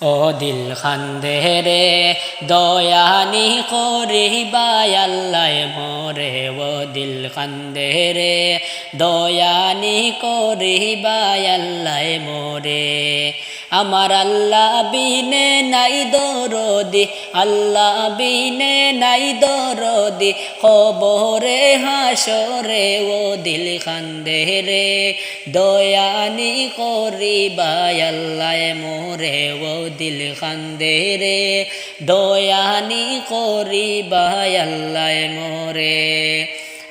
ও দিল খান্দে রে দয়ানি করিবা আল্লাহ মোরে ও দিল খান্দে রে দয়ানি করিবা আল্লাহ মোরে আমার আল্লাহ বিনে নাই দরদি আল্লাহ বিনে নাই দরদি কবরে হাসরে ও দিল খান্দে রে দয়ানি করিবা আল্লাহ মোরে ও দিল খান্দে রে দয়ানি করিবা আল্লাহ মোরে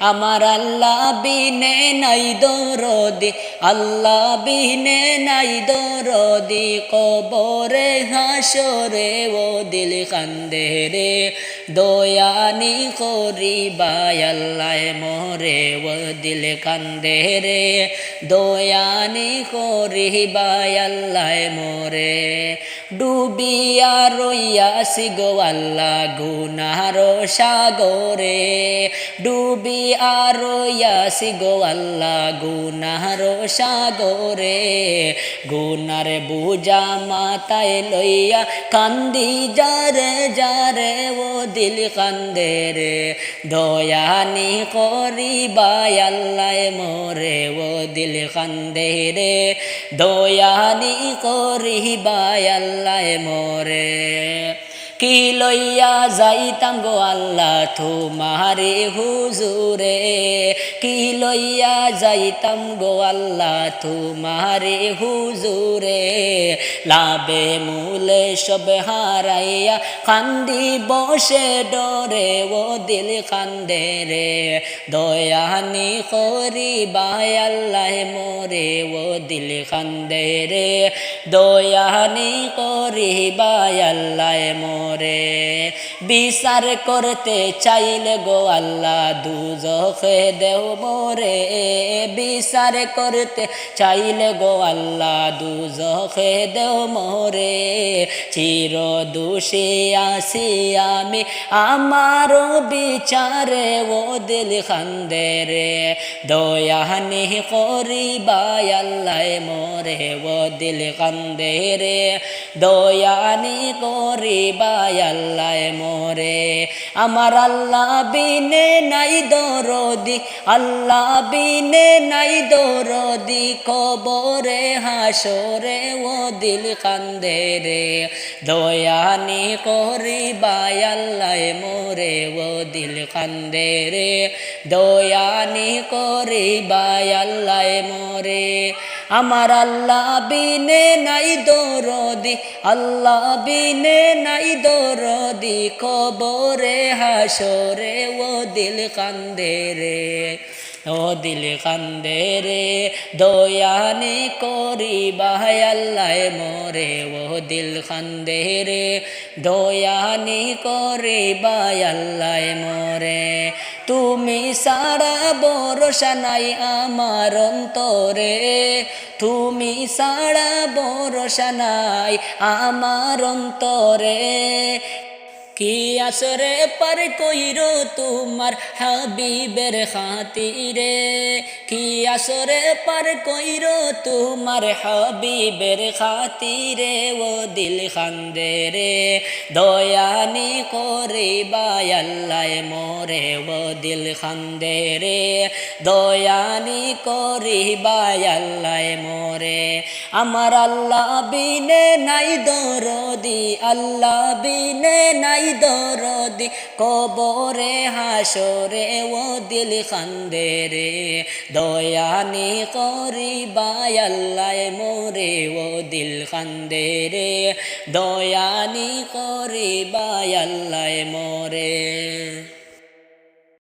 আমার আল্লাহ বিনে নাই দরদি আল্লাহ বিনে নাই দরদি কবরে হাসরে ও দিল কান্দে রে দয়ানি করিবা আল্লাহ মোরে ও দিল কান্দে রে দয়ানি করিবা আল্লাহ মোরে ডুবিয়া রইয়াছি গো আল্লাহ গুনার সাগরে ডুবিয়া রইয়াছি গো আল্লাহ গুনার সাগরে গুনার বুঝা মাথায় লইয়া কান্দি যারে যারে ও দিল কান্দে রে দয়ানি করিবা আল্লাহ মোরে ও দিল কান্দে রে দয়ানি করিবা আল্লাহ মোরে কি লইয়া যাইতাম গো আল্লাহ তোমারে হুজুরে কি লইয়া যাইতাম গো আল্লাহ তোমারে হুজুরে লাভে মূলে সব হারাইয়া কান্দি বসে ডরে ও দিল কান্দে রে দয়ানি করিবা আল্লাহ মোরে ও দিল কান্দে রে দয়ানি করিবা আল্লাহ মোরে বিচার করতে চাইলে গো আল্লাহ দুজখে দেও মোরে বিচার করতে চাইলে গো আল্লাহ দুজখে দেও মোরে চির দোষী আসি আমি আমারও বিচারে ও দিল কান্দে রে দয়ানি করিবা আল্লাহ মোরে ও দিল কান্দে রে দয়ানি করিবা আল্লাহ মোরে আমার আল্লাহ বিনে নাই দরদি আল্লাহ বিনে নাই দরদি কবরে হাসরে ও দিল কান্দে রে দয়ানি করিবা আল্লাহ মোরে ও দিল কান্দে রে দয়ানি করিবা আল্লাহ মোরে আমার আল্লাহ বিনে নাই দরদি আল্লাহ বিনে নাই দরদি কবরে হাসরে ও দিল কান্দে রে ও দিল কান্দে রে দয়ানি করিবা আল্লাহ মোরে ও দিল কান্দে রে দয়ানি করিবা আল্লাহ মোরে তুমি সারা ভরসা নাই আমার অন্তরে তুমি সারা ভরসা নাই আমার অন্তরে কি আসরে পার কইরো তোমার হাবিবের খাতিরে কি আসরে পার কইরো তোমার হাবিবের খাতিরে ও দিল কান্দে রে দয়ানি করিবা আল্লাহ মোরে ও দিল কান্দে রে দয়ানি করিবা আল্লাহ মোরে আমার আল্লাহ বিনে নাই দরদি আল্লাহ বিনে নাই দরদি কবরে হাসরে ও দিল কান্দে রে দয়ানি করিবা আল্লাহ মোরে ও দিল কান্দে রে দয়ানি করিবা আল্লাহ মোরে।